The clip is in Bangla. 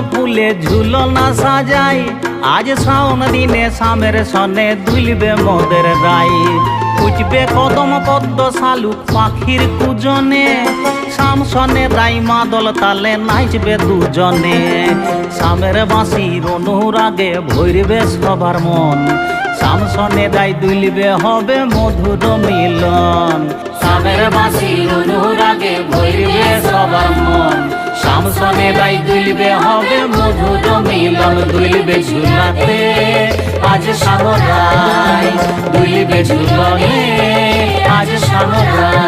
ফুলে ঝুলনা সাজাই আজ শ্রাবণ দিনে শামের সনে দুলবে মোদের রাই উঠবে কদম পদ্ম শালুক পাখির কুজনে শাম সনে রাই মাদল তালে নাচবে দুজনে শামের বাঁশির অনুরাগে ভরবে সবার মন শাম সনে রাই দুলবে হবে মধুর মিলন শামের বাঁশির অনুরাগে ভরবে সবার মন শাম সনে রাই দুলবে হবে মধুর মিলন দুলবে ঝুলাতে আজ শাম রাই দুলবে ঝুলনে আজ শাম রাই।